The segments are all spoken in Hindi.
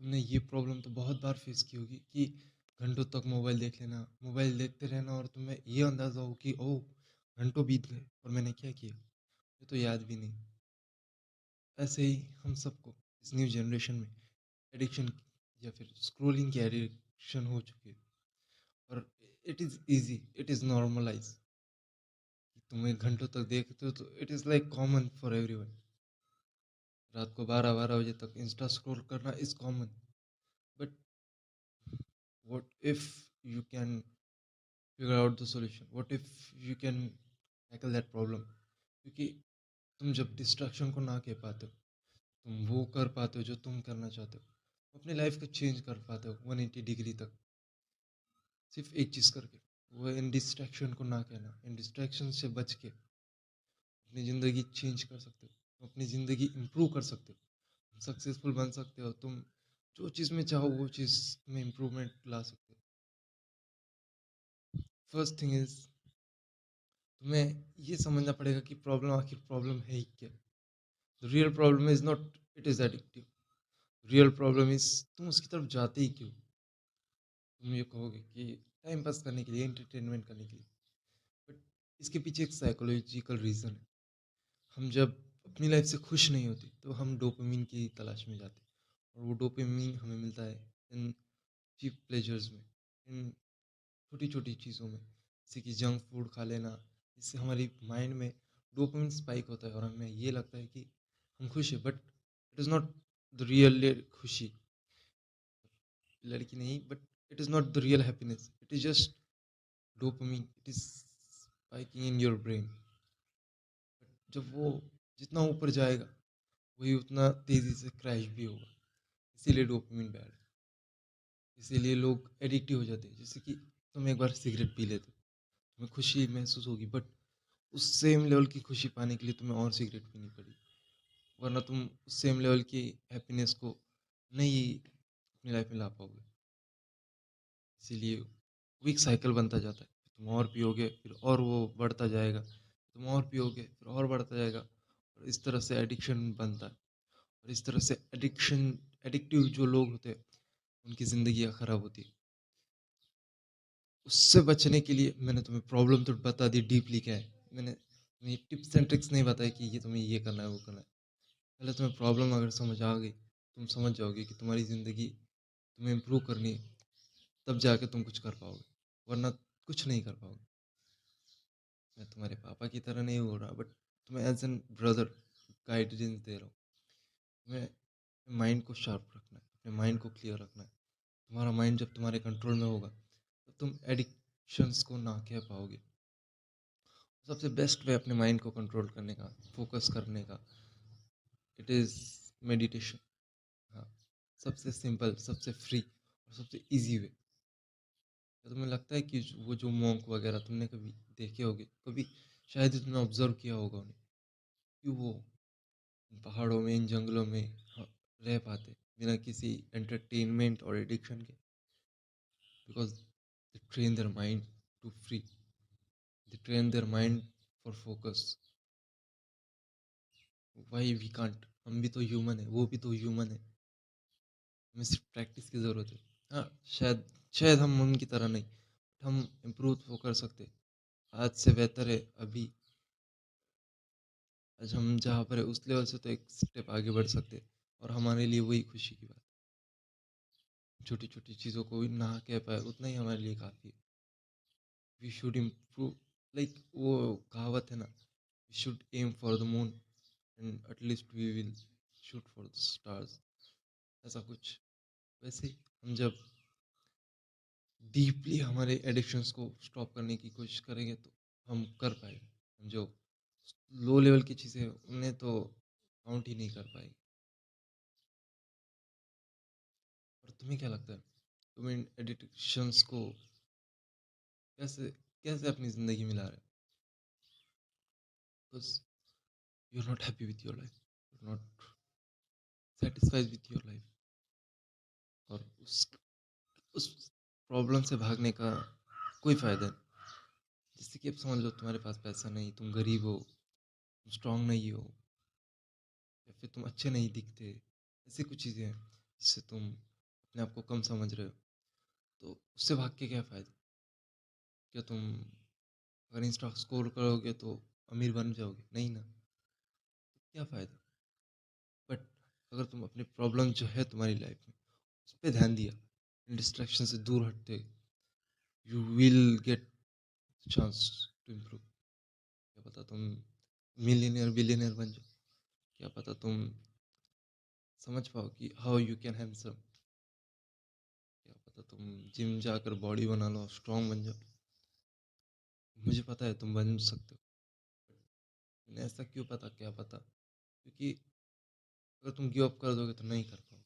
तुमने ये प्रॉब्लम तो बहुत बार फेस की होगी कि घंटों तक मोबाइल देख लेना, मोबाइल देखते रहना और तुम्हें ये अंदाज़ा हो कि ओह! घंटों बीत गए और मैंने क्या किया? मुझे तो याद भी नहीं। ऐसे ही हम सबको इस न्यू जनरेशन में एडिक्शन या फिर स्क्रॉलिंग की एडिक्शन हो चुकी है और it is easy, it is normalise कि तुम एक घंटों तक देखते हो तो it is like common for everyone. रात को 12-12 बजे तक इंस्टा स्क्रॉल करना is common, but what if you can figure out the solution, what if you can tackle that problem? क्योंकि तुम जब डिस्ट्रैक्शन को ना कह पाते हो, तुम वो कर पाते हो जो तुम करना चाहते हो, अपनी लाइफ को चेंज कर पाते हो 180 डिग्री तक, सिर्फ एक चीज़ करके। वो इन डिस्ट्रैक्शन को ना कहना, इन डिस्ट्रैक्शन से बच के अपनी ज़िंदगी चेंज कर सकते हो, तुम अपनी ज़िंदगी इम्प्रूव कर सकते हो, सक्सेसफुल बन सकते हो, तुम जो चीज़ में चाहो वो चीज़ में इम्प्रूवमेंट ला सकते हो। फर्स्ट थिंग इज तुम्हें ये समझना पड़ेगा कि प्रॉब्लम आखिर प्रॉब्लम है ही क्या। The real problem is not it is addictive. Real problem is तुम उसकी तरफ जाते ही क्यों? तुम ये कहोगे कि टाइम पास करने के लिए, एंटरटेनमेंट करने के लिए। बट इसके पीछे एक साइकोलॉजिकल रीज़न है। हम जब अपनी लाइफ से खुश नहीं होते, तो हम डोपामिन की तलाश में जाते हैं। और वो डोपामिन हमें मिलता है इन चीप प्लेजर्स में, इन छोटी-छोटी चीज़ों में। जैसे कि जंक फूड खा लेना, इससे हमारी माइंड में डोपामिन स्पाइक होता है और हमें ये लगता है कि हम खुश हैं, but it is not the real खुशी। लड़की नहीं, but it is not the real happiness, it is just dopamine, it is spiking in your brain. जब वो जितना ऊपर जाएगा वही उतना तेज़ी से क्रैश भी होगा। इसीलिए डोपामिन बैड है। इसीलिए लोग एडिक्टिव हो जाते हैं। जैसे कि तुम एक बार सिगरेट पी लेते हो, तुम्हें खुशी महसूस होगी, बट उस सेम लेवल की खुशी पाने के लिए तुम्हें और सिगरेट पीनी पड़ी, वरना तुम उस सेम लेवल की हैप्पीनेस को नहीं अपनी लाइफ में ला पाओगे। इसीलिए वो एक साइकिल बनता जाता है, तुम और पियोगे फिर और वो बढ़ता जाएगा, तुम और पियोगे फिर और बढ़ता जाएगा, और इस तरह से एडिक्शन बनता है। और इस तरह से एडिक्टिव जो लोग होते हैं उनकी ज़िंदगियाँ ख़राब होती है। उससे बचने के लिए मैंने तुम्हें प्रॉब्लम तो बता दी डीपली क्या है, मैंने टिप्स एंड ट्रिक्स नहीं बताया कि ये तुम्हें ये करना है वो करना है। पहले तुम्हें प्रॉब्लम अगर समझ आ गई, तुम समझ जाओगे कि तुम्हारी ज़िंदगी तुम्हें इम्प्रूव करनी है, तब जाके तुम कुछ कर पाओगे, वरना कुछ नहीं कर पाओगे। मैं तुम्हारे पापा की तरह नहीं हो रहा, बट तुम्हें एज एन ब्रदर गाइडेंस दे रहा हूँ। तुम्हें माइंड को शार्प रखना है, अपने माइंड को क्लियर रखना है। तुम्हारा माइंड जब तुम्हारे कंट्रोल में होगा तो तुम एडिक्शंस को ना कह पाओगे। सबसे बेस्ट वे अपने माइंड को कंट्रोल करने का, फोकस करने का, इट इज़ मेडिटेशन। हाँ, सबसे सिंपल, सबसे फ्री और सबसे इजी वे। तो तुम्हें लगता है कि वो जो मॉन्क वगैरह तुमने कभी देखे होगे, कभी शायद ही तुमने ऑब्जर्व किया होगा उन्हें, कि वो इन पहाड़ों में, इन जंगलों में रह पाते बिना किसी एंटरटेनमेंट और एडिक्शन के, because they train their mind to free, they train their mind for focus. Why we can't? हम भी तो ह्यूमन है, वो भी तो ह्यूमन है, हमें सिर्फ प्रैक्टिस की ज़रूरत है। हाँ, शायद शायद हम उनकी तरह नहीं, हम इम्प्रूव तो कर सकते। आज से बेहतर है अभी। आज हम जहाँ पर है उस लेवल से तो एक स्टेप आगे बढ़ सकते, और हमारे लिए वही खुशी की बात। छोटी छोटी चीज़ों को भी ना कह पाए उतना ही हमारे लिए काफ़ी है। वी शुड इम्प्रूव, लाइक वो कहावत है ना, we should aim for the moon and at least we will shoot for the stars. ऐसा कुछ। वैसे ही हम जब डीपली हमारे एडिक्शंस को स्टॉप करने की कोशिश करेंगे तो हम कर पाएंगे। हम जो लो लेवल की चीज़ें हैं उन्हें तो काउंट ही नहीं कर पाएंगे। और तुम्हें क्या लगता है, तुम इन एडिक्शंस को कैसे कैसे अपनी ज़िंदगी में ला रहे हो? Because you are not happy with your life, you are not satisfied with your life, और उस प्रॉब्लम से भागने का कोई फ़ायदा नहीं। जैसे कि अब समझ लो तुम्हारे पास पैसा नहीं, तुम गरीब हो, तुम स्ट्रांग नहीं हो, या फिर तुम अच्छे नहीं दिखते, ऐसी कुछ चीज़ें हैं जिससे तुम अपने आप को कम समझ रहे हो, तो उससे भाग के क्या फ़ायदा? क्या तुम अगर इंस्टा स्क्रॉल करोगे तो अमीर बन जाओगे? नहीं ना, क्या फ़ायदा? बट अगर तुम अपनी प्रॉब्लम जो है तुम्हारी लाइफ में, उस पे ध्यान दिया, डिस्ट्रैक्शन से दूर हटते, you will get chance to improve. क्या पता तुम मिलियनियर बिलियनियर बन जाओ, क्या पता तुम समझ पाओ कि हाउ यू कैन हैंडसम, क्या पता तुम जिम जाकर बॉडी बना लो, स्ट्रांग बन जाओ। मुझे पता है तुम बन सकते हो, लेकिन ऐसा क्यों पता, क्या पता, क्योंकि अगर तुम गिव अप कर दोगे तो नहीं कर पाओगे,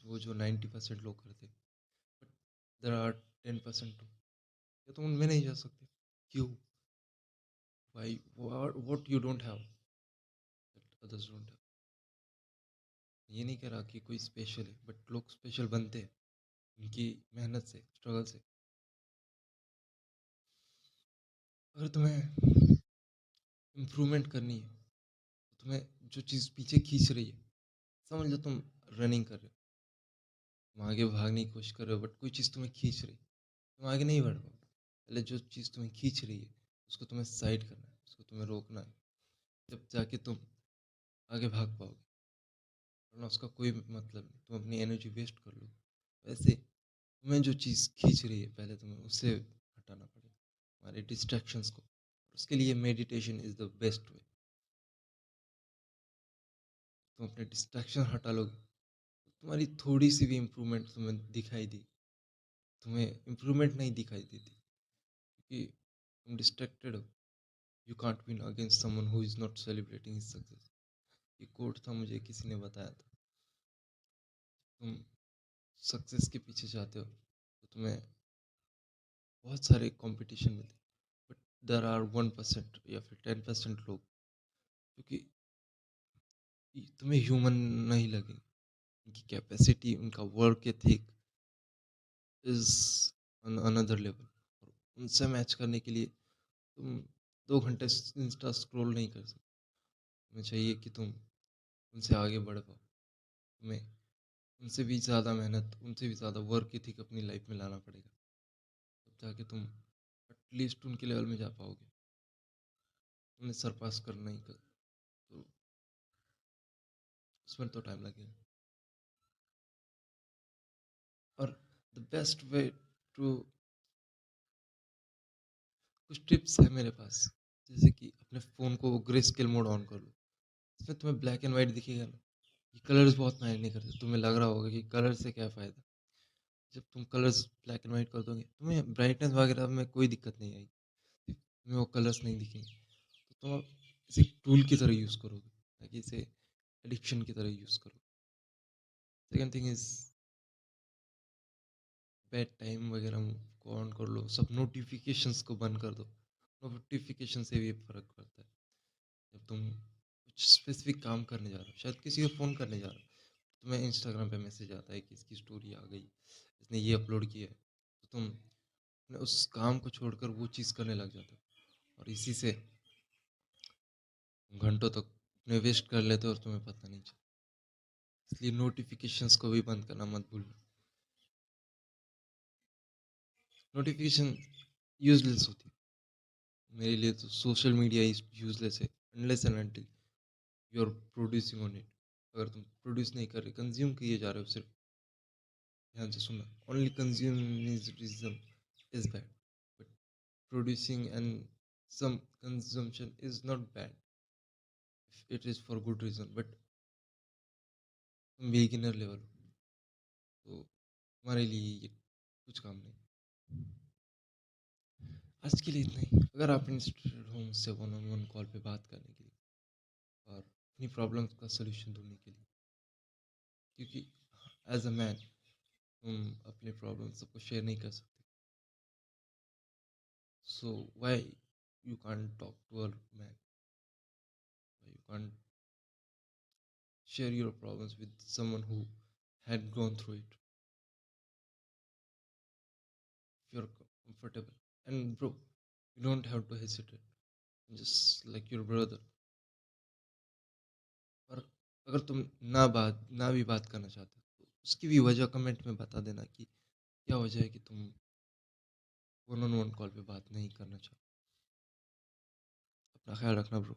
वो जो 90% लोग करते, बट देर आर 10% क्या तुम उनमें नहीं जा सकते? क्यों? भाई, what you don't have that others don't have। ये नहीं कह रहा कि कोई स्पेशल है, बट लोग स्पेशल बनते हैं उनकी मेहनत से, स्ट्रगल से। अगर तुम्हें इम्प्रूवमेंट करनी है, तो तुम्हें जो चीज़ पीछे खींच रही है, समझ लो तुम रनिंग कर रहे हो, तुम आगे भागने की कोशिश कर रहे हो, बट कोई चीज़ तुम्हें खींच रही है, तुम आगे नहीं बढ़ पाओगे। पहले जो चीज़ तुम्हें खींच रही है, उसको तुम्हें साइड करना है, उसको तुम्हें रोकना है, जब जाके तुम आगे भाग पाओगे, वरना उसका कोई मतलब नहीं, तुम अपनी एनर्जी वेस्ट कर लो। वैसे तुम्हें जो चीज़ खींच रही है, पहले तुम्हें उससे हटाना पड़ेगा, हमारे डिस्ट्रैक्शंस को। उसके लिए meditation is the best way. तुम अपने डिस्ट्रैक्शन हटा लोगे, तो तुम्हारी थोड़ी सी भी इम्प्रूवमेंट तुम्हें दिखाई दी, तुम्हें इम्प्रूवमेंट नहीं दिखाई देती, क्योंकि तुम डिस्ट्रैक्टेड हो। You can't win against someone who is not celebrating his success. ये कोट था, मुझे किसी ने बताया था। तुम सक्सेस के पीछे जाते हो तो तुम्हें बहुत सारे कंपटीशन मिलते हैं, बट देर आर 1% या फिर 10% लोग, क्योंकि तुम्हें ह्यूमन नहीं लगे, उनकी कैपेसिटी, उनका work ethic is another level, और उनसे मैच करने के लिए तुम 2 घंटे इंस्टा स्क्रॉल नहीं कर सकते। तुम्हें चाहिए कि तुम उनसे आगे बढ़ पाओ, तुम्हें उनसे भी ज़्यादा मेहनत, उनसे भी ज़्यादा वर्क एथिक अपनी लाइफ में लाना पड़ेगा, तब जाके तुम एटलीस्ट उनके लेवल में जा पाओगे। उन्हें सरपास करना ही कर, तो उसमें तो टाइम लगेगा। और द बेस्ट वे टू, कुछ टिप्स है मेरे पास, जैसे कि अपने फ़ोन को ग्रे स्केल मोड ऑन कर लो, इसमें तुम्हें ब्लैक एंड वाइट दिखेगा ना, ये कलर्स बहुत मैटर नहीं करते। तुम्हें लग रहा होगा कि कलर से क्या फ़ायदा, जब तुम कलर्स ब्लैक एंड वाइट कर दोगे, तुम्हें ब्राइटनेस वगैरह में कोई दिक्कत नहीं आएगी, तुम्हें वो कलर्स नहीं दिखेंगे, तो तुम अब इसे एक टूल की तरह यूज़ करोगे, ताकि इसे एडिक्शन की तरह यूज़ करो। Second thing is bed time वगैरह को ऑन कर लो, सब नोटिफिकेशंस को बंद कर दो। नोटिफिकेशन से भी फ़र्क पड़ता है। जब तुम कुछ स्पेसिफिक काम करने जा रहे हो, शायद किसी को फ़ोन करने जा रहे हो, तुम्हें इंस्टाग्राम पे मैसेज आता है कि इसकी स्टोरी आ गई, इसने ये अपलोड किया है, तो तुम अपने उस काम को छोड़कर वो चीज़ करने लग जाते हो, और इसी से घंटों तक अपने वेस्ट कर लेते हो और तुम्हें पता नहीं चलता। इसलिए नोटिफिकेशंस को भी बंद करना मत भूलना। नोटिफिकेशन यूजलेस होती है मेरे लिए, तो सोशल मीडिया इज यूजलेस है unless and until you are producing on it. अगर तुम प्रोड्यूस नहीं कर रहे, कंज्यूम किए जा रहे हो सिर्फ, ध्यान से सुनना, only consumerism is bad, but producing and some consumption is not bad if it is for good reason, but तुम बिगिनर लेवल हो, तो तुम्हारे लिए ये कुछ काम नहीं। आज के लिए इतना ही। अगर आप इंटरेस्टेड हो मुझसे वन ऑन वन कॉल पे बात करने के लिए और अपनी प्रॉब्लम्स का सोल्यूशन ढूंढने के लिए, क्योंकि एज अ मैन तुम अपनी प्रॉब्लम सबको शेयर नहीं कर सकते, so why you can't talk to a man, you can't share your problems with someone who had gone through it, if you're comfortable, and bro, you don't have to hesitate, just like your brother। और अगर तुम ना भी बात करना चाहते हो, तो उसकी भी वजह कमेंट में बता देना कि क्या वजह है कि तुम वन ऑन वन कॉल पे बात नहीं करना चाहो। अपना ख्याल रखना ब्रो।